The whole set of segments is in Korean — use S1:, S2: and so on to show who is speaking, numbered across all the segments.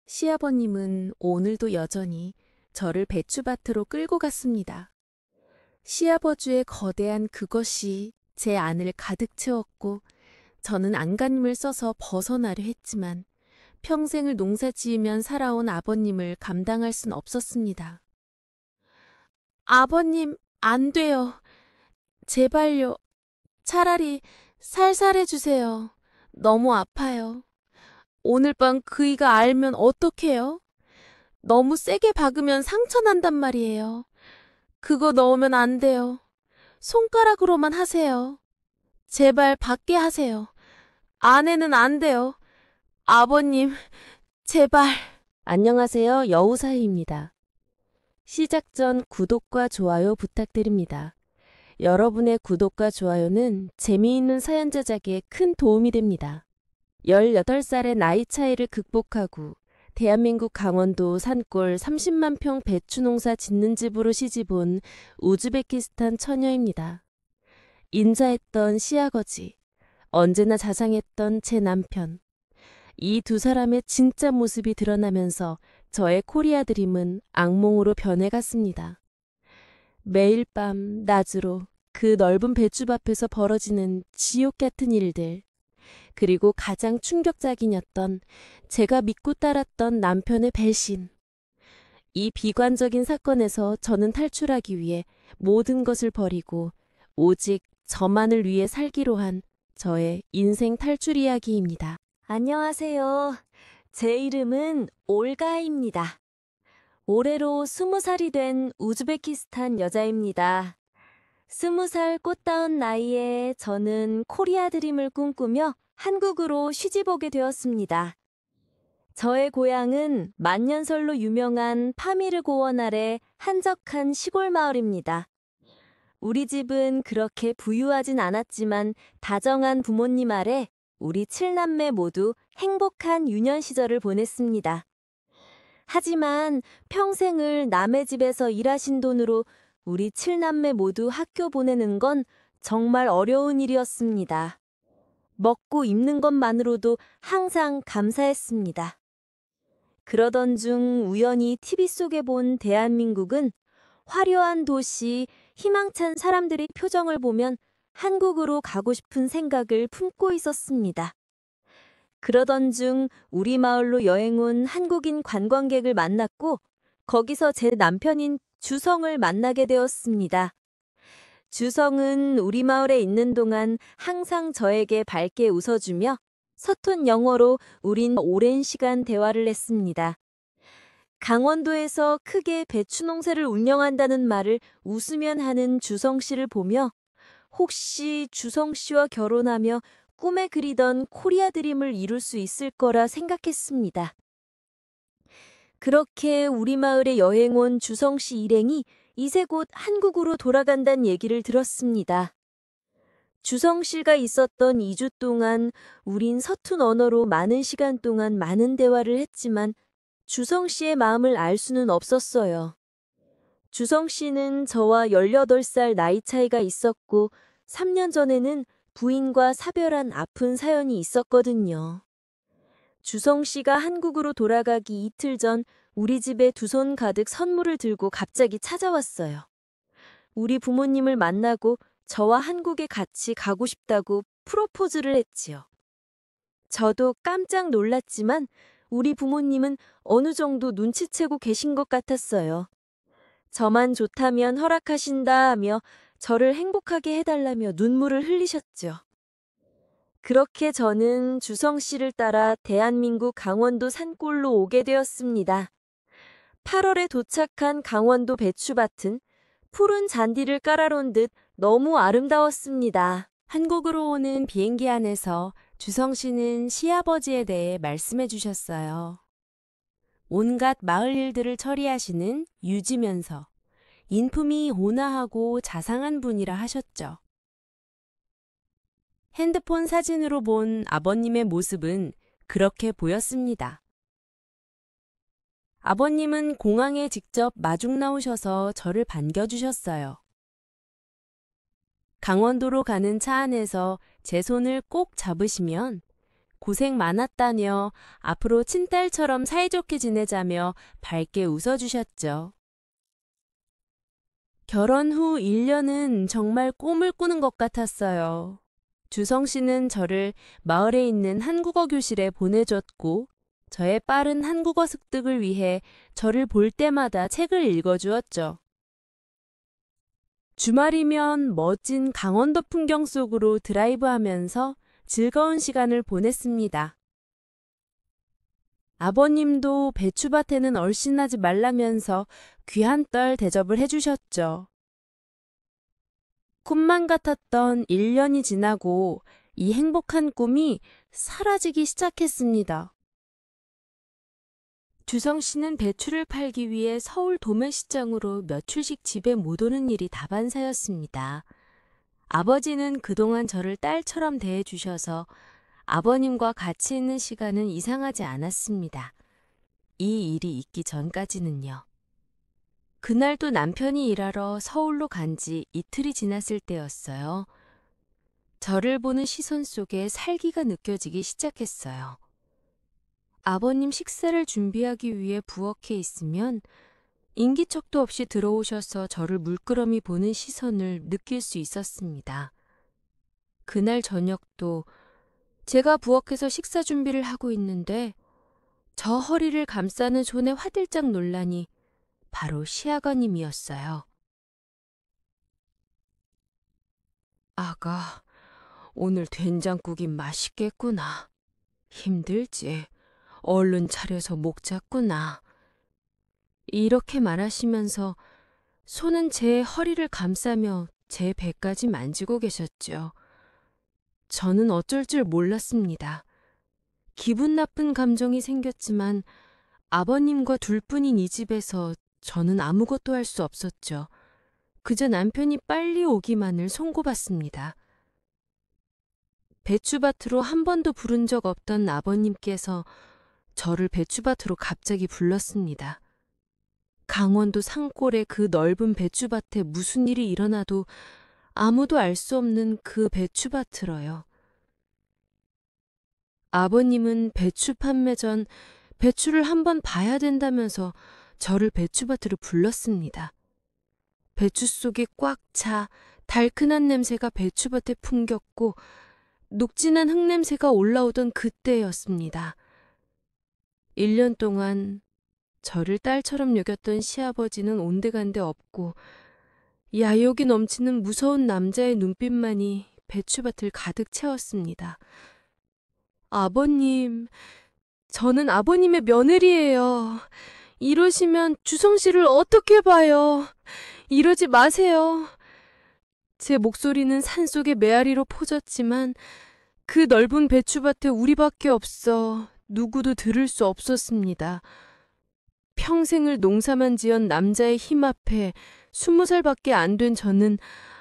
S1: 시아버님은 오늘도 여전히 저를 배추밭으로 끌고 갔습니다. 시아버주의 거대한 그것이 제 안을 가득 채웠고 저는 안간힘을 써서 벗어나려 했지만 평생을 농사 지으면 살아온 아버님을 감당할 순 없었습니다. 아버님, 안 돼요. 제발요. 차라리 살살해 주세요. 너무 아파요. 오늘 밤 그이가 알면 어떡해요? 너무 세게 박으면 상처 난단 말이에요. 그거 넣으면 안 돼요. 손가락으로만 하세요. 제발 받게 하세요. 안에는 안 돼요. 아버님, 제발. 안녕하세요. 여우사희입니다. 시작 전 구독과 좋아요 부탁드립니다. 여러분의 구독과 좋아요는 재미있는 사연 제작에 큰 도움이 됩니다. 18살의 나이 차이를 극복하고 대한민국 강원도 산골 30만 평 배추 농사 짓는 집으로 시집온 우즈베키스탄 처녀입니다. 인자했던 시아버지, 언제나 자상했던 제 남편. 이 두 사람의 진짜 모습이 드러나면서 저의 코리아 드림은 악몽으로 변해갔습니다. 매일 밤 낮으로 그 넓은 배추밭에서 벌어지는 지옥 같은 일들, 그리고 가장 충격적이었던 제가 믿고 따랐던 남편의 배신. 이 비관적인 사건에서 저는 탈출하기 위해 모든 것을 버리고 오직 저만을 위해 살기로 한 저의 인생 탈출 이야기입니다.
S2: 안녕하세요. 제 이름은 올가입니다. 올해로 20살이 된 우즈베키스탄 여자입니다. 20살 꽃다운 나이에 저는 코리아 드림을 꿈꾸며 한국으로 시집오게 되었습니다. 저의 고향은 만년설로 유명한 파미르 고원 아래 한적한 시골 마을입니다. 우리 집은 그렇게 부유하진 않았지만 다정한 부모님 아래 우리 7남매 모두 행복한 유년 시절을 보냈습니다. 하지만 평생을 남의 집에서 일하신 돈으로 우리 7남매 모두 학교 보내는 건 정말 어려운 일이었습니다. 먹고 입는 것만으로도 항상 감사했습니다. 그러던 중 우연히 TV 속에 본 대한민국은 화려한 도시, 희망찬 사람들의 표정을 보면 한국으로 가고 싶은 생각을 품고 있었습니다. 그러던 중 우리 마을로 여행 온 한국인 관광객을 만났고 거기서 제 남편인 주성을 만나게 되었습니다. 주성은 우리 마을에 있는 동안 항상 저에게 밝게 웃어주며 서툰 영어로 우린 오랜 시간 대화를 했습니다. 강원도에서 크게 배추 농사를 운영한다는 말을 웃으면 하는 주성 씨를 보며 혹시 주성 씨와 결혼하며 꿈에 그리던 코리아 드림을 이룰 수 있을 거라 생각했습니다. 그렇게 우리 마을에 여행 온 주성 씨 일행이 이제 곧 한국으로 돌아간다는 얘기를 들었습니다. 주성 씨가 있었던 2주 동안 우린 서툰 언어로 많은 시간 동안 많은 대화를 했지만 주성 씨의 마음을 알 수는 없었어요. 주성 씨는 저와 18살 나이 차이가 있었고 3년 전에는 부인과 사별한 아픈 사연이 있었거든요. 주성 씨가 한국으로 돌아가기 이틀 전 우리 집에 두 손 가득 선물을 들고 갑자기 찾아왔어요. 우리 부모님을 만나고 저와 한국에 같이 가고 싶다고 프로포즈를 했지요. 저도 깜짝 놀랐지만 우리 부모님은 어느 정도 눈치채고 계신 것 같았어요. 저만 좋다면 허락하신다 하며 저를 행복하게 해달라며 눈물을 흘리셨죠. 그렇게 저는 주성 씨를 따라 대한민국 강원도 산골로 오게 되었습니다. 8월에 도착한 강원도 배추밭은 푸른 잔디를 깔아놓은 듯 너무 아름다웠습니다.
S1: 한국으로 오는 비행기 안에서 주성 씨는 시아버지에 대해 말씀해 주셨어요. 온갖 마을 일들을 처리하시는 유지면서 인품이 온화하고 자상한 분이라 하셨죠. 핸드폰 사진으로 본 아버님의 모습은 그렇게 보였습니다. 아버님은 공항에 직접 마중 나오셔서 저를 반겨주셨어요. 강원도로 가는 차 안에서 제 손을 꼭 잡으시면 고생 많았다며 앞으로 친딸처럼 사이좋게 지내자며 밝게 웃어주셨죠. 결혼 후 1년은 정말 꿈을 꾸는 것 같았어요. 주성 씨는 저를 마을에 있는 한국어 교실에 보내줬고 저의 빠른 한국어 습득을 위해 저를 볼 때마다 책을 읽어주었죠. 주말이면 멋진 강원도 풍경 속으로 드라이브하면서 즐거운 시간을 보냈습니다. 아버님도 배추밭에는 얼씬하지 말라면서 귀한 떨 대접을 해주셨죠. 꿈만 같았던 1년이 지나고 이 행복한 꿈이 사라지기 시작했습니다. 주성 씨는 배추를 팔기 위해 서울 도매시장으로 며칠씩 집에 못 오는 일이 다반사였습니다. 아버지는 그동안 저를 딸처럼 대해주셔서 아버님과 같이 있는 시간은 이상하지 않았습니다. 이 일이 있기 전까지는요. 그날도 남편이 일하러 서울로 간 지 이틀이 지났을 때였어요. 저를 보는 시선 속에 살기가 느껴지기 시작했어요. 아버님 식사를 준비하기 위해 부엌에 있으면 인기척도 없이 들어오셔서 저를 물끄러미 보는 시선을 느낄 수 있었습니다. 그날 저녁도 제가 부엌에서 식사 준비를 하고 있는데 저 허리를 감싸는 손에 화들짝 놀라니 바로 시아버님이었어요. 아가, 오늘 된장국이 맛있겠구나. 힘들지? 얼른 차려서 먹자꾸나. 이렇게 말하시면서 손은 제 허리를 감싸며 제 배까지 만지고 계셨죠. 저는 어쩔 줄 몰랐습니다. 기분 나쁜 감정이 생겼지만 아버님과 둘뿐인 이 집에서 저는 아무것도 할 수 없었죠. 그저 남편이 빨리 오기만을 송고받습니다. 배추밭으로 한 번도 부른 적 없던 아버님께서 저를 배추밭으로 갑자기 불렀습니다. 강원도 산골의 그 넓은 배추밭에 무슨 일이 일어나도 아무도 알 수 없는 그 배추밭으로요. 아버님은 배추 판매 전 배추를 한번 봐야 된다면서 저를 배추밭으로 불렀습니다. 배추 속에 꽉 차 달큰한 냄새가 배추밭에 풍겼고 녹진한 흙냄새가 올라오던 그때였습니다. 1년 동안 저를 딸처럼 여겼던 시아버지는 온데간데 없고 야욕이 넘치는 무서운 남자의 눈빛만이 배추밭을 가득 채웠습니다. 아버님, 저는 아버님의 며느리예요. 이러시면 주성 씨를 어떻게 봐요? 이러지 마세요. 제 목소리는 산속의 메아리로 퍼졌지만 그 넓은 배추밭에 우리밖에 없어 누구도 들을 수 없었습니다. 평생을 농사만 지은 남자의 힘 앞에 20살밖에 안 된 저는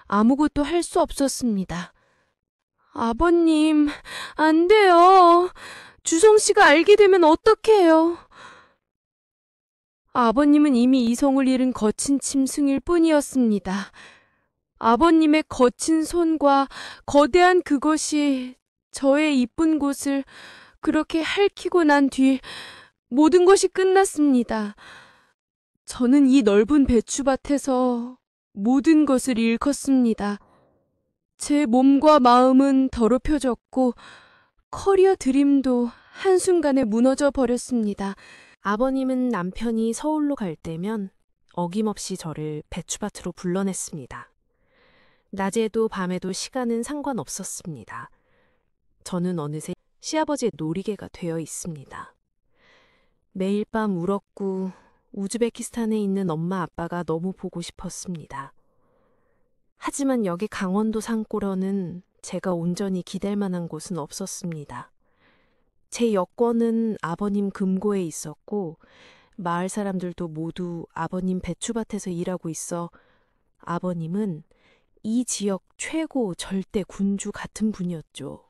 S1: 아무것도 할 수 없었습니다. 아버님, 안 돼요. 주성 씨가 알게 되면 어떡해요? 아버님은 이미 이성을 잃은 거친 짐승일 뿐이었습니다. 아버님의 거친 손과 거대한 그것이 저의 이쁜 곳을 그렇게 핥히고 난 뒤 모든 것이 끝났습니다. 저는 이 넓은 배추밭에서 모든 것을 일컫습니다. 제 몸과 마음은 더럽혀졌고 커리어 드림도 한순간에 무너져 버렸습니다. 아버님은 남편이 서울로 갈 때면 어김없이 저를 배추밭으로 불러냈습니다. 낮에도 밤에도 시간은 상관없었습니다. 저는 어느새 시아버지의 놀이개가 되어 있습니다. 매일 밤 울었고 우즈베키스탄에 있는 엄마 아빠가 너무 보고 싶었습니다. 하지만 여기 강원도 산골어는 제가 온전히 기댈 만한 곳은 없었습니다. 제 여권은 아버님 금고에 있었고 마을 사람들도 모두 아버님 배추밭에서 일하고 있어 아버님은 이 지역 최고 절대 군주 같은 분이었죠.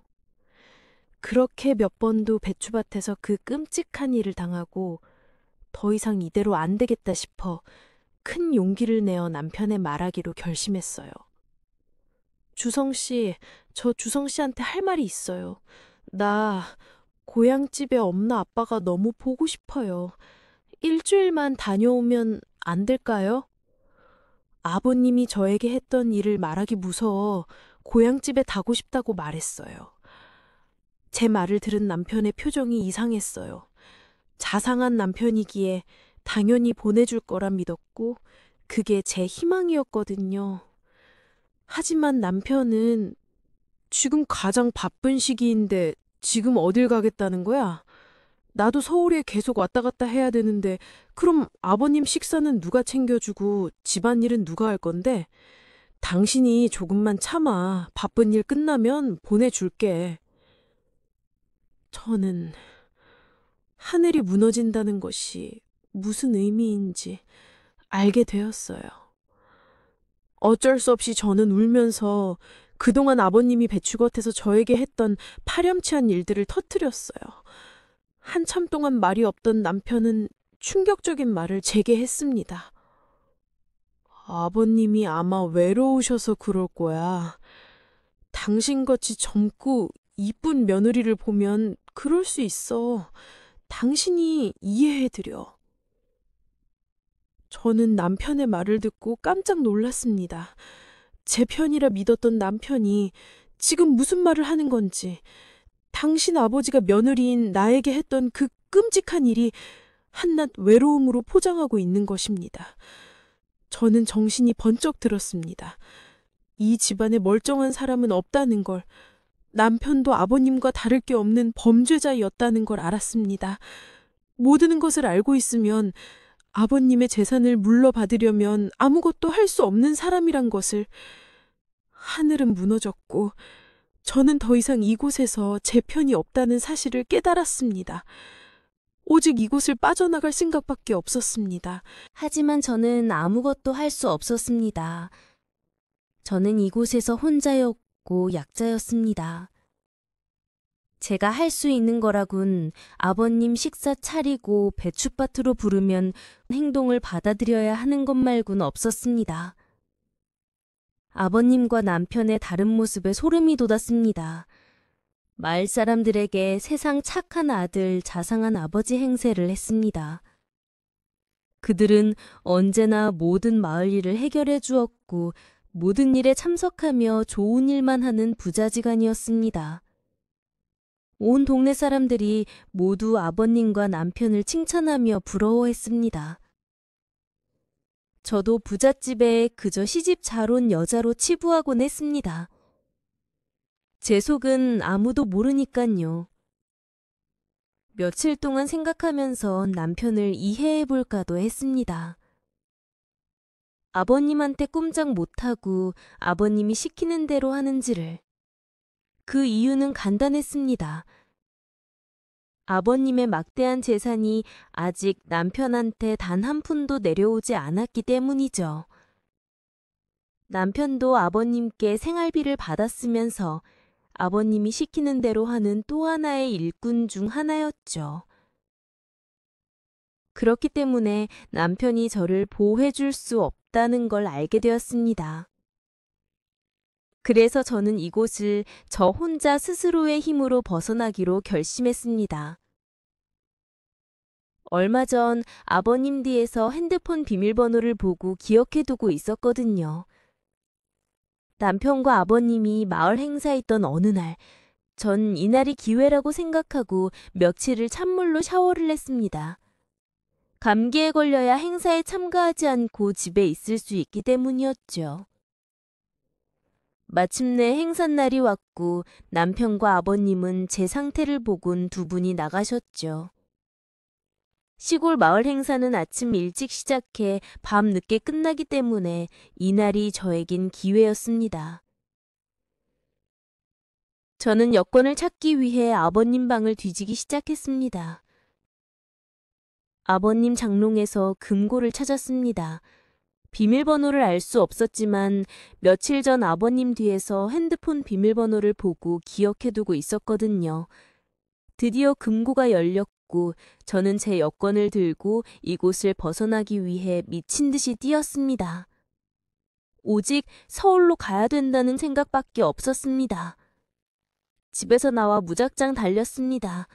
S1: 그렇게 몇 번도 배추밭에서 그 끔찍한 일을 당하고 더 이상 이대로 안 되겠다 싶어 큰 용기를 내어 남편의 말하기로 결심했어요. 주성 씨, 저 주성 씨한테 할 말이 있어요. 나 고향집에 엄마 아빠가 너무 보고 싶어요. 일주일만 다녀오면 안 될까요? 아버님이 저에게 했던 일을 말하기 무서워 고향집에 가고 싶다고 말했어요. 제 말을 들은 남편의 표정이 이상했어요. 자상한 남편이기에 당연히 보내줄 거라 믿었고 그게 제 희망이었거든요. 하지만 남편은 지금 가장 바쁜 시기인데 지금 어딜 가겠다는 거야? 나도 서울에 계속 왔다 갔다 해야 되는데 그럼 아버님 식사는 누가 챙겨주고 집안일은 누가 할 건데? 당신이 조금만 참아. 바쁜 일 끝나면 보내줄게. 저는 하늘이 무너진다는 것이 무슨 의미인지 알게 되었어요. 어쩔 수 없이 저는 울면서 그동안 아버님이 배추겉에서 저에게 했던 파렴치한 일들을 터뜨렸어요. 한참 동안 말이 없던 남편은 충격적인 말을 제게 했습니다. 아버님이 아마 외로우셔서 그럴 거야. 당신같이 젊고 이쁜 며느리를 보면 그럴 수 있어. 당신이 이해해드려. 저는 남편의 말을 듣고 깜짝 놀랐습니다. 제 편이라 믿었던 남편이 지금 무슨 말을 하는 건지, 당신 아버지가 며느리인 나에게 했던 그 끔찍한 일이 한낱 외로움으로 포장하고 있는 것입니다. 저는 정신이 번쩍 들었습니다. 이 집안에 멀쩡한 사람은 없다는 걸, 남편도 아버님과 다를 게 없는 범죄자였다는 걸 알았습니다. 모든 것을 알고 있으면 아버님의 재산을 물러받으려면 아무것도 할 수 없는 사람이란 것을. 하늘은 무너졌고 저는 더 이상 이곳에서 제 편이 없다는 사실을 깨달았습니다. 오직 이곳을 빠져나갈 생각밖에 없었습니다.
S2: 하지만 저는 아무것도 할 수 없었습니다. 저는 이곳에서 혼자였고 약자였습니다. 제가 할 수 있는 거라곤 아버님 식사 차리고 배춧밭으로 부르면 행동을 받아들여야 하는 것 말고는 없었습니다. 아버님과 남편의 다른 모습에 소름이 돋았습니다. 마을 사람들에게 세상 착한 아들, 자상한 아버지 행세를 했습니다. 그들은 언제나 모든 마을 일을 해결해 주었고 모든 일에 참석하며 좋은 일만 하는 부자지간이었습니다. 온 동네 사람들이 모두 아버님과 남편을 칭찬하며 부러워했습니다. 저도 부잣집에 그저 시집 잘 온 여자로 치부하곤 했습니다. 제 속은 아무도 모르니깐요. 며칠 동안 생각하면서 남편을 이해해볼까도 했습니다. 아버님한테 꼼짝 못하고 아버님이 시키는 대로 하는지를. 그 이유는 간단했습니다. 아버님의 막대한 재산이 아직 남편한테 단 한 푼도 내려오지 않았기 때문이죠. 남편도 아버님께 생활비를 받았으면서 아버님이 시키는 대로 하는 또 하나의 일꾼 중 하나였죠. 그렇기 때문에 남편이 저를 보호해줄 수 없다는 걸 알게 되었습니다. 그래서 저는 이곳을 저 혼자 스스로의 힘으로 벗어나기로 결심했습니다. 얼마 전 아버님 뒤에서 핸드폰 비밀번호를 보고 기억해두고 있었거든요. 남편과 아버님이 마을 행사에 있던 어느 날, 전 이날이 기회라고 생각하고 며칠을 찬물로 샤워를 했습니다. 감기에 걸려야 행사에 참가하지 않고 집에 있을 수 있기 때문이었죠. 마침내 행사날이 왔고 남편과 아버님은 제 상태를 보곤 두 분이 나가셨죠. 시골 마을 행사는 아침 일찍 시작해 밤 늦게 끝나기 때문에 이날이 저에겐 기회였습니다. 저는 여권을 찾기 위해 아버님 방을 뒤지기 시작했습니다. 아버님 장롱에서 금고를 찾았습니다. 비밀번호를 알 수 없었지만 며칠 전 아버님 뒤에서 핸드폰 비밀번호를 보고 기억해두고 있었거든요. 드디어 금고가 열렸고 저는 제 여권을 들고 이곳을 벗어나기 위해 미친 듯이 뛰었습니다. 오직 서울로 가야 된다는 생각밖에 없었습니다. 집에서 나와 무작정 달렸습니다.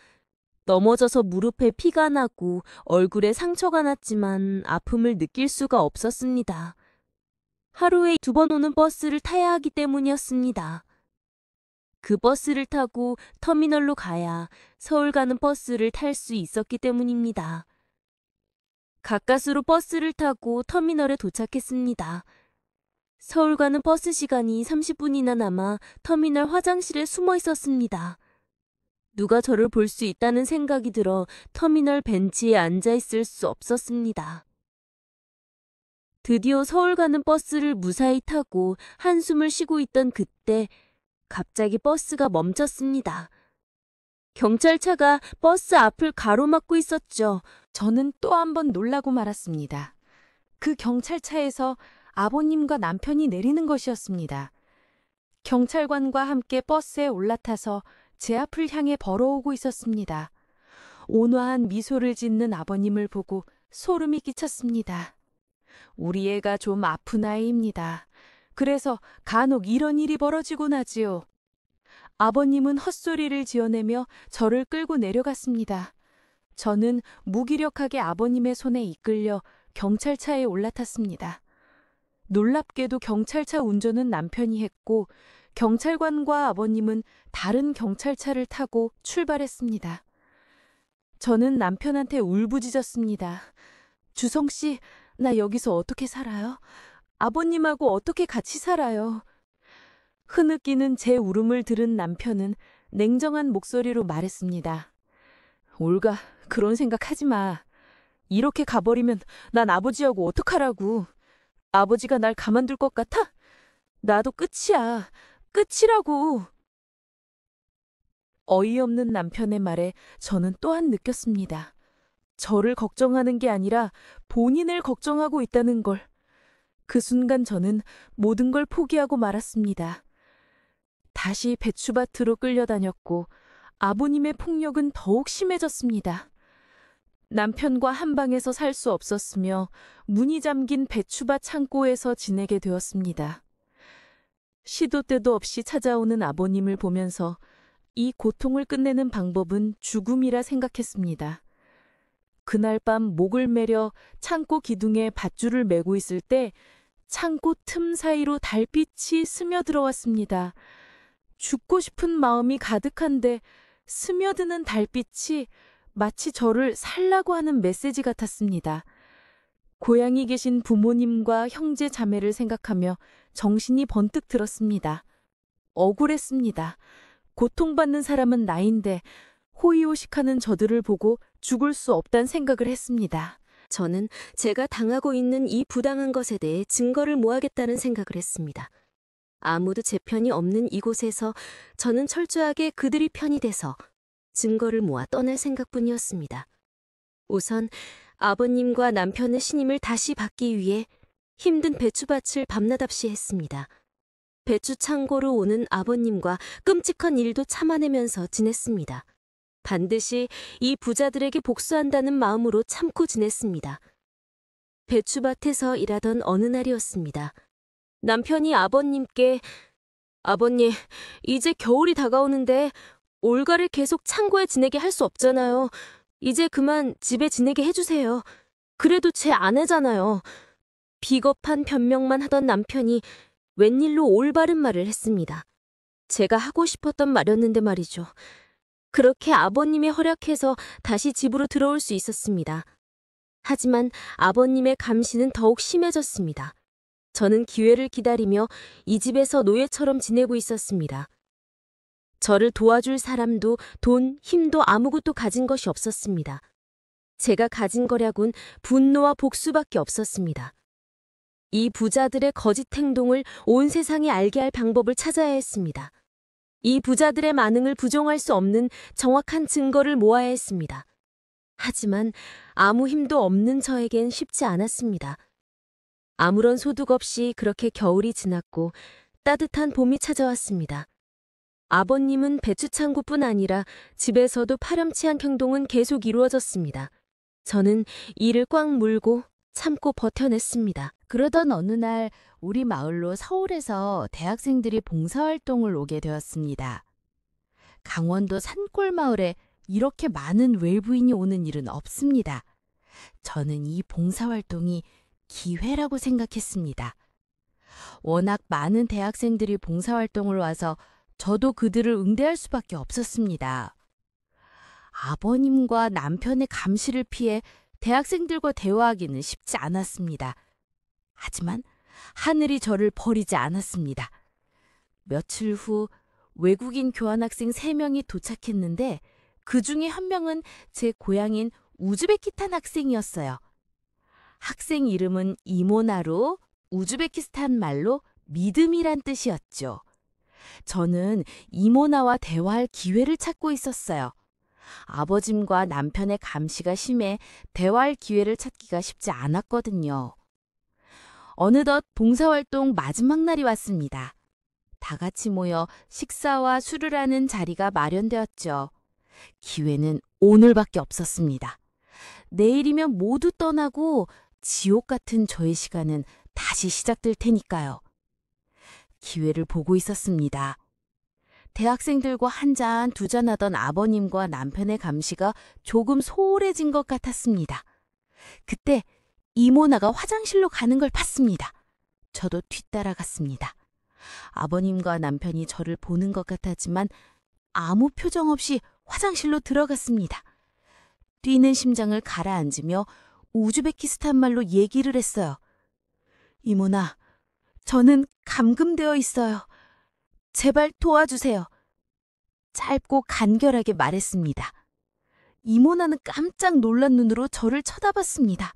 S2: 넘어져서 무릎에 피가 나고 얼굴에 상처가 났지만 아픔을 느낄 수가 없었습니다. 하루에 2번 오는 버스를 타야 하기 때문이었습니다. 그 버스를 타고 터미널로 가야 서울 가는 버스를 탈 수 있었기 때문입니다. 가까스로 버스를 타고 터미널에 도착했습니다. 서울 가는 버스 시간이 30분이나 남아 터미널 화장실에 숨어 있었습니다. 누가 저를 볼 수 있다는 생각이 들어 터미널 벤치에 앉아 있을 수 없었습니다. 드디어 서울 가는 버스를 무사히 타고 한숨을 쉬고 있던 그때 갑자기 버스가 멈췄습니다. 경찰차가 버스 앞을 가로막고 있었죠.
S1: 저는 또 한 번 놀라고 말았습니다. 그 경찰차에서 아버님과 남편이 내리는 것이었습니다. 경찰관과 함께 버스에 올라타서 제 앞을 향해 걸어오고 있었습니다. 온화한 미소를 짓는 아버님을 보고 소름이 끼쳤습니다. 우리 애가 좀 아픈 아이입니다. 그래서 간혹 이런 일이 벌어지곤 하지요. 아버님은 헛소리를 지어내며 저를 끌고 내려갔습니다. 저는 무기력하게 아버님의 손에 이끌려 경찰차에 올라탔습니다. 놀랍게도 경찰차 운전은 남편이 했고 경찰관과 아버님은 다른 경찰차를 타고 출발했습니다. 저는 남편한테 울부짖었습니다. 주성 씨, 나 여기서 어떻게 살아요? 아버님하고 어떻게 같이 살아요? 흐느끼는 제 울음을 들은 남편은 냉정한 목소리로 말했습니다. 올가, 그런 생각하지 마. 이렇게 가버리면 난 아버지하고 어떡하라고. 아버지가 날 가만둘 것 같아? 나도 끝이야. 끝이라고. 어이없는 남편의 말에 저는 또한 느꼈습니다. 저를 걱정하는 게 아니라 본인을 걱정하고 있다는 걸. 그 순간 저는 모든 걸 포기하고 말았습니다. 다시 배추밭으로 끌려다녔고 아버님의 폭력은 더욱 심해졌습니다. 남편과 한 방에서 살 수 없었으며 문이 잠긴 배추밭 창고에서 지내게 되었습니다. 시도 때도 없이 찾아오는 아버님을 보면서 이 고통을 끝내는 방법은 죽음이라 생각했습니다. 그날 밤 목을 매려 창고 기둥에 밧줄을 매고 있을 때 창고 틈 사이로 달빛이 스며들어왔습니다. 죽고 싶은 마음이 가득한데 스며드는 달빛이 마치 저를 살라고 하는 메시지 같았습니다. 고향에 계신 부모님과 형제 자매를 생각하며 정신이 번뜩 들었습니다. 억울했습니다. 고통받는 사람은 나인데 호의호식하는 저들을 보고 죽을 수 없다는 생각을 했습니다.
S2: 저는 제가 당하고 있는 이 부당한 것에 대해 증거를 모아야겠다는 생각을 했습니다. 아무도 제 편이 없는 이곳에서 저는 철저하게 그들이 편이 돼서 증거를 모아 떠날 생각뿐이었습니다. 우선 아버님과 남편의 신임을 다시 받기 위해 힘든 배추밭을 밤낮없이 했습니다. 배추 창고로 오는 아버님과 끔찍한 일도 참아내면서 지냈습니다. 반드시 이 부자들에게 복수한다는 마음으로 참고 지냈습니다. 배추밭에서 일하던 어느 날이었습니다. 남편이 아버님께 아버님, 이제 겨울이 다가오는데 올가를 계속 창고에 지내게 할 수 없잖아요. 이제 그만 집에 지내게 해주세요. 그래도 제 아내잖아요. 비겁한 변명만 하던 남편이 웬일로 올바른 말을 했습니다. 제가 하고 싶었던 말이었는데 말이죠. 그렇게 아버님이 허락해서 다시 집으로 들어올 수 있었습니다. 하지만 아버님의 감시는 더욱 심해졌습니다. 저는 기회를 기다리며 이 집에서 노예처럼 지내고 있었습니다. 저를 도와줄 사람도 돈, 힘도 아무것도 가진 것이 없었습니다. 제가 가진 거라곤 분노와 복수밖에 없었습니다. 이 부자들의 거짓 행동을 온 세상이 알게 할 방법을 찾아야 했습니다. 이 부자들의 만행을 부정할 수 없는 정확한 증거를 모아야 했습니다. 하지만 아무 힘도 없는 저에겐 쉽지 않았습니다. 아무런 소득 없이 그렇게 겨울이 지났고 따뜻한 봄이 찾아왔습니다. 아버님은 배추창고뿐 아니라 집에서도 파렴치한 행동은 계속 이루어졌습니다. 저는 이를 꽉 물고 참고 버텨냈습니다.
S1: 그러던 어느 날 우리 마을로 서울에서 대학생들이 봉사활동을 오게 되었습니다. 강원도 산골 마을에 이렇게 많은 외부인이 오는 일은 없습니다. 저는 이 봉사활동이 기회라고 생각했습니다. 워낙 많은 대학생들이 봉사활동을 와서 저도 그들을 응대할 수밖에 없었습니다. 아버님과 남편의 감시를 피해 대학생들과 대화하기는 쉽지 않았습니다. 하지만 하늘이 저를 버리지 않았습니다. 며칠 후 외국인 교환학생 3명이 도착했는데 그 중에 한 명은 제 고향인 우즈베키스탄 학생이었어요. 학생 이름은 이모나로 우즈베키스탄 말로 믿음이란 뜻이었죠. 저는 이모나와 대화할 기회를 찾고 있었어요. 아버짐과 남편의 감시가 심해 대화할 기회를 찾기가 쉽지 않았거든요. 어느덧 봉사활동 마지막 날이 왔습니다. 다 같이 모여 식사와 술을 하는 자리가 마련되었죠. 기회는 오늘밖에 없었습니다. 내일이면 모두 떠나고 지옥 같은 저의 시간은 다시 시작될 테니까요. 기회를 보고 있었습니다. 대학생들과 한 잔, 두 잔 하던 아버님과 남편의 감시가 조금 소홀해진 것 같았습니다. 그때 이모나가 화장실로 가는 걸 봤습니다. 저도 뒤따라갔습니다. 아버님과 남편이 저를 보는 것 같았지만 아무 표정 없이 화장실로 들어갔습니다. 뛰는 심장을 가라앉으며 우즈베키스탄 말로 얘기를 했어요. 이모나, 저는 감금되어 있어요. 제발 도와주세요. 짧고 간결하게 말했습니다. 이모나는 깜짝 놀란 눈으로 저를 쳐다봤습니다.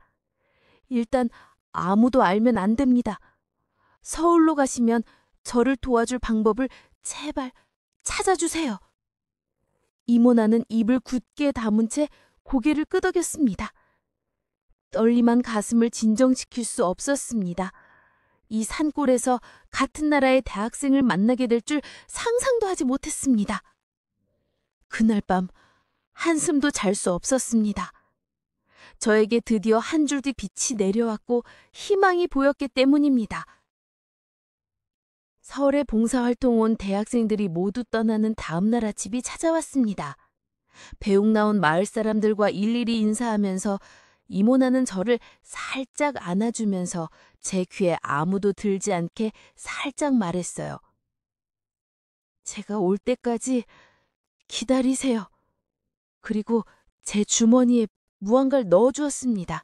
S1: 일단 아무도 알면 안 됩니다. 서울로 가시면 저를 도와줄 방법을 제발 찾아주세요. 이모나는 입을 굳게 다문 채 고개를 끄덕였습니다. 떨림한 가슴을 진정시킬 수 없었습니다. 이 산골에서 같은 나라의 대학생을 만나게 될 줄 상상도 하지 못했습니다. 그날 밤 한숨도 잘 수 없었습니다. 저에게 드디어 한 줄기 빛이 내려왔고 희망이 보였기 때문입니다. 서울에 봉사활동 온 대학생들이 모두 떠나는 다음 날 아침이 찾아왔습니다. 배웅 나온 마을 사람들과 일일이 인사하면서 이모나는 저를 살짝 안아주면서 제 귀에 아무도 들지 않게 살짝 말했어요. 제가 올 때까지 기다리세요. 그리고 제 주머니에 무언가를 넣어주었습니다.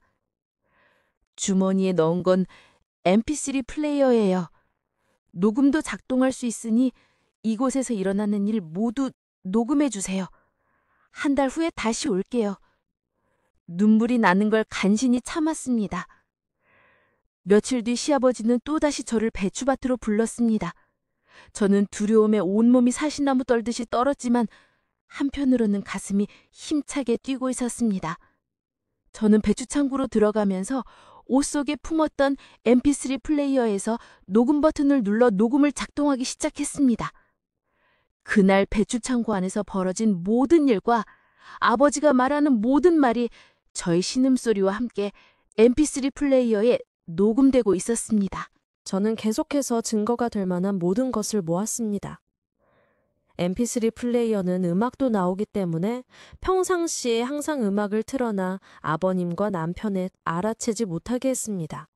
S1: 주머니에 넣은 건 mp3 플레이어예요. 녹음도 작동할 수 있으니 이곳에서 일어나는 일 모두 녹음해주세요. 한 달 후에 다시 올게요. 눈물이 나는 걸 간신히 참았습니다. 며칠 뒤 시아버지는 또다시 저를 배추밭으로 불렀습니다. 저는 두려움에 온몸이 사시나무 떨듯이 떨었지만 한편으로는 가슴이 힘차게 뛰고 있었습니다. 저는 배추창고로 들어가면서 옷 속에 품었던 mp3 플레이어에서 녹음 버튼을 눌러 녹음을 작동하기 시작했습니다. 그날 배추창고 안에서 벌어진 모든 일과 아버지가 말하는 모든 말이 저의 신음소리와 함께 mp3 플레이어에 녹음되고 있었습니다.
S2: 저는 계속해서 증거가 될 만한 모든 것을 모았습니다. mp3 플레이어는 음악도 나오기 때문에 평상시에 항상 음악을 틀어놔 아버님과 남편을 알아채지 못하게 했습니다.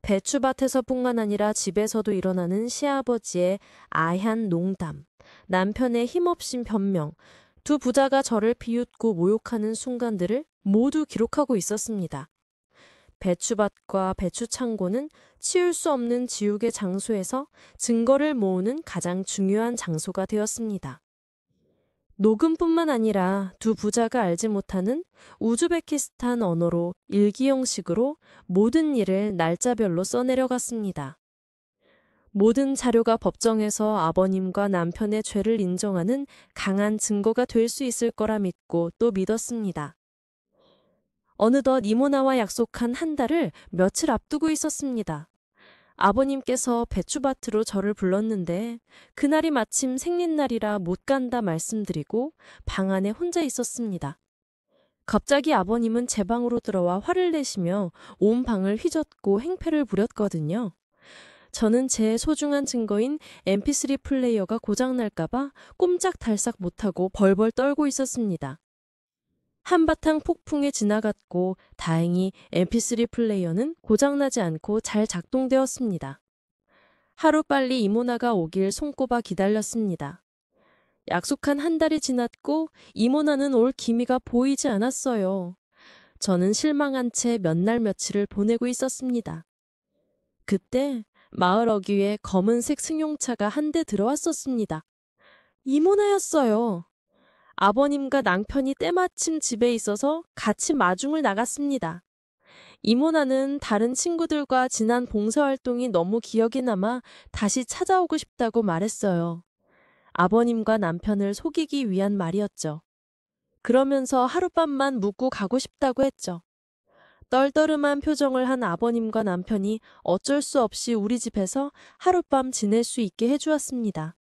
S2: 배추밭에서뿐만 아니라 집에서도 일어나는 시아버지의 아한 농담, 남편의 힘없인 변명, 두 부자가 저를 비웃고 모욕하는 순간들을 모두 기록하고 있었습니다. 배추밭과 배추창고는 치울 수 없는 지옥의 장소에서 증거를 모으는 가장 중요한 장소가 되었습니다. 녹음뿐만 아니라 두 부자가 알지 못하는 우즈베키스탄 언어로 일기 형식으로 모든 일을 날짜별로 써내려갔습니다. 모든 자료가 법정에서 아버님과 남편의 죄를 인정하는 강한 증거가 될 수 있을 거라 믿고 또 믿었습니다. 어느덧 이모나와 약속한 한 달을 며칠 앞두고 있었습니다. 아버님께서 배추밭으로 저를 불렀는데 그날이 마침 생린날이라 못 간다 말씀드리고 방 안에 혼자 있었습니다. 갑자기 아버님은 제 방으로 들어와 화를 내시며 온 방을 휘젓고 행패를 부렸거든요.
S3: 저는 제 소중한 증거인 MP3 플레이어가 고장날까봐 꼼짝달싹 못하고 벌벌 떨고 있었습니다. 한바탕 폭풍에 지나갔고 다행히 MP3 플레이어는 고장나지 않고 잘 작동되었습니다. 하루빨리 이모나가 오길 손꼽아 기다렸습니다. 약속한 한 달이 지났고 이모나는 올 기미가 보이지 않았어요. 저는 실망한 채 몇 날 며칠을 보내고 있었습니다. 그때 마을 어귀에 검은색 승용차가 한 대 들어왔었습니다. 이모나였어요. 아버님과 남편이 때마침 집에 있어서 같이 마중을 나갔습니다. 이모나는 다른 친구들과 지난 봉사활동이 너무 기억에 남아 다시 찾아오고 싶다고 말했어요. 아버님과 남편을 속이기 위한 말이었죠. 그러면서 하룻밤만 묵고 가고 싶다고 했죠. 떨떠름한 표정을 한 아버님과 남편이 어쩔 수 없이 우리 집에서 하룻밤 지낼 수 있게 해주었습니다.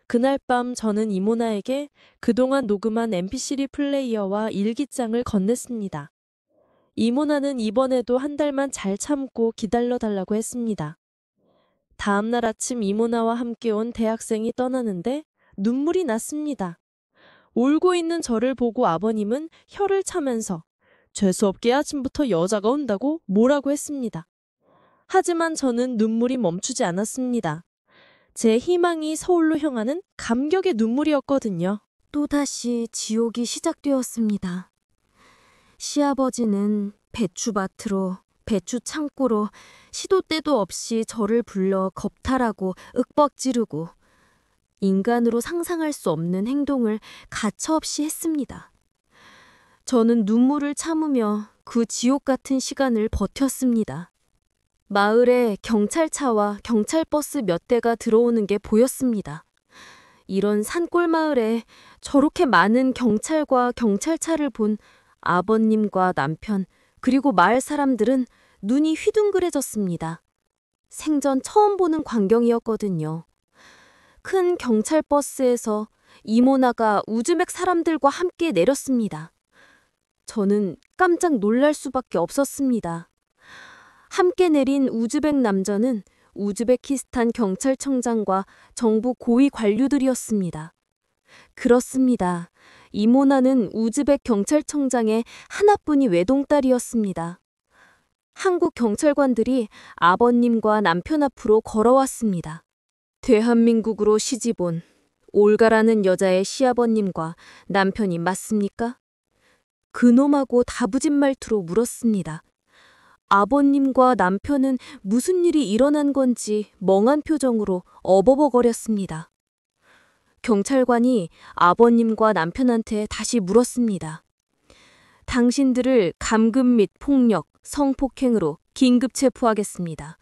S3: 그날 밤 저는 이모나에게 그동안 녹음한 MP3 플레이어와 일기장을 건넸습니다. 이모나는 이번에도 한 달만 잘 참고 기다려달라고 했습니다. 다음 날 아침 이모나와 함께 온 대학생이 떠나는데 눈물이 났습니다. 울고 있는 저를 보고 아버님은 혀를 차면서 재수없게 아침부터 여자가 온다고 뭐라고 했습니다. 하지만 저는 눈물이 멈추지 않았습니다. 제 희망이 서울로 향하는 감격의 눈물이었거든요.
S2: 또다시 지옥이 시작되었습니다. 시아버지는 배추밭으로, 배추 창고로 시도 때도 없이 저를 불러 겁탈하고 윽박지르고 인간으로 상상할 수 없는 행동을 가차없이 했습니다. 저는 눈물을 참으며 그 지옥 같은 시간을 버텼습니다. 마을에 경찰차와 경찰버스 몇 대가 들어오는 게 보였습니다. 이런 산골 마을에 저렇게 많은 경찰과 경찰차를 본 아버님과 남편 그리고 마을 사람들은 눈이 휘둥그레졌습니다. 생전 처음 보는 광경이었거든요. 큰 경찰버스에서 이모나가 우즈벡 사람들과 함께 내렸습니다. 저는 깜짝 놀랄 수밖에 없었습니다. 함께 내린 우즈벡 남자는 우즈베키스탄 경찰청장과 정부 고위 관료들이었습니다. 그렇습니다. 이모나는 우즈벡 경찰청장의 하나뿐이 외동딸이었습니다. 한국 경찰관들이 아버님과 남편 앞으로 걸어왔습니다. 대한민국으로 시집온 올가라는 여자의 시아버님과 남편이 맞습니까? 그놈하고 다부진 말투로 물었습니다. 아버님과 남편은 무슨 일이 일어난 건지 멍한 표정으로 어버버거렸습니다. 경찰관이 아버님과 남편한테 다시 물었습니다. 당신들을 감금 및 폭력, 성폭행으로 긴급 체포하겠습니다.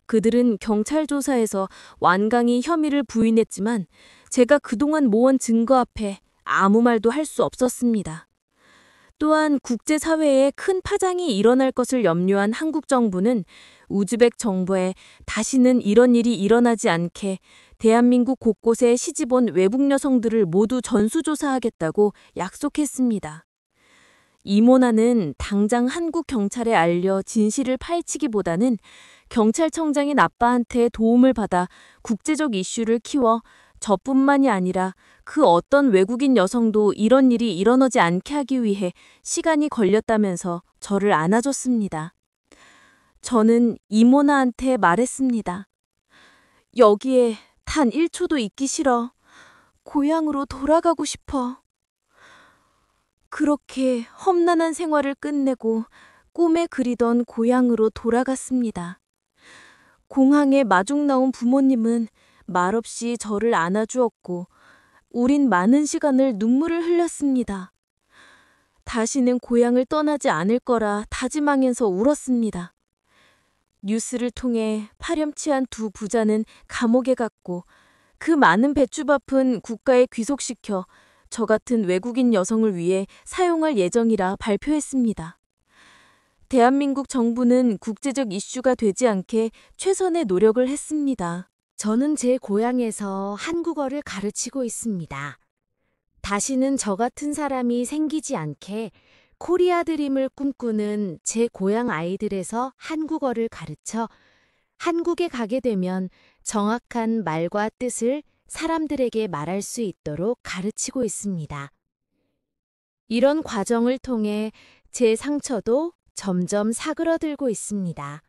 S2: 그들은 경찰 조사에서 완강히 혐의를 부인했지만 제가 그동안 모은 증거 앞에 아무 말도 할 수 없었습니다. 또한 국제사회에 큰 파장이 일어날 것을 염려한 한국 정부는 우즈벡 정부에 다시는 이런 일이 일어나지 않게 대한민국 곳곳에 시집온 외국 여성들을 모두 전수조사하겠다고 약속했습니다. 이모나는 당장 한국 경찰에 알려 진실을 파헤치기보다는 경찰청장인 아빠한테 도움을 받아 국제적 이슈를 키워 저뿐만이 아니라 그 어떤 외국인 여성도 이런 일이 일어나지 않게 하기 위해 시간이 걸렸다면서 저를 안아줬습니다. 저는 이모나한테 말했습니다. 여기에 단 1초도 있기 싫어. 고향으로 돌아가고 싶어. 그렇게 험난한 생활을 끝내고 꿈에 그리던 고향으로 돌아갔습니다. 공항에 마중 나온 부모님은 말없이 저를 안아주었고 우린 많은 시간을 눈물을 흘렸습니다. 다시는 고향을 떠나지 않을 거라 다짐하면서 울었습니다. 뉴스를 통해 파렴치한 두 부자는 감옥에 갔고 그 많은 배추밥은 국가에 귀속시켜 저 같은 외국인 여성을 위해 사용할 예정이라 발표했습니다. 대한민국 정부는 국제적 이슈가 되지 않게 최선의 노력을 했습니다.
S1: 저는 제 고향에서 한국어를 가르치고 있습니다. 다시는 저 같은 사람이 생기지 않게 코리아 드림을 꿈꾸는 제 고향 아이들에서 한국어를 가르쳐 한국에 가게 되면 정확한 말과 뜻을 사람들에게 말할 수 있도록 가르치고 있습니다. 이런 과정을 통해 제 상처도 점점 사그러들고 있습니다.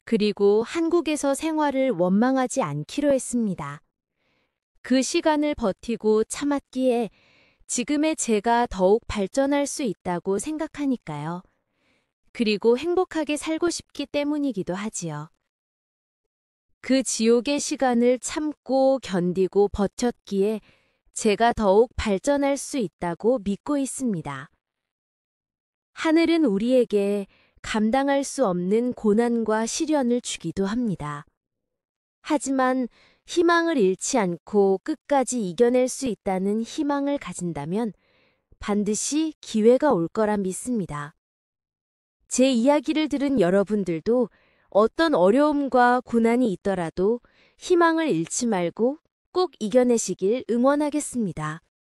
S1: 그리고 한국에서 생활을 원망하지 않기로 했습니다. 그 시간을 버티고 참았기에 지금의 제가 더욱 발전할 수 있다고 생각하니까요. 그리고 행복하게 살고 싶기 때문이기도 하지요. 그 지옥의 시간을 참고 견디고 버텼기에 제가 더욱 발전할 수 있다고 믿고 있습니다. 하늘은 우리에게 감당할 수 없는 고난과 시련을 주기도 합니다. 하지만 희망을 잃지 않고 끝까지 이겨낼 수 있다는 희망을 가진다면 반드시 기회가 올 거라 믿습니다. 제 이야기를 들은 여러분들도 어떤 어려움과 고난이 있더라도 희망을 잃지 말고 꼭 이겨내시길 응원하겠습니다.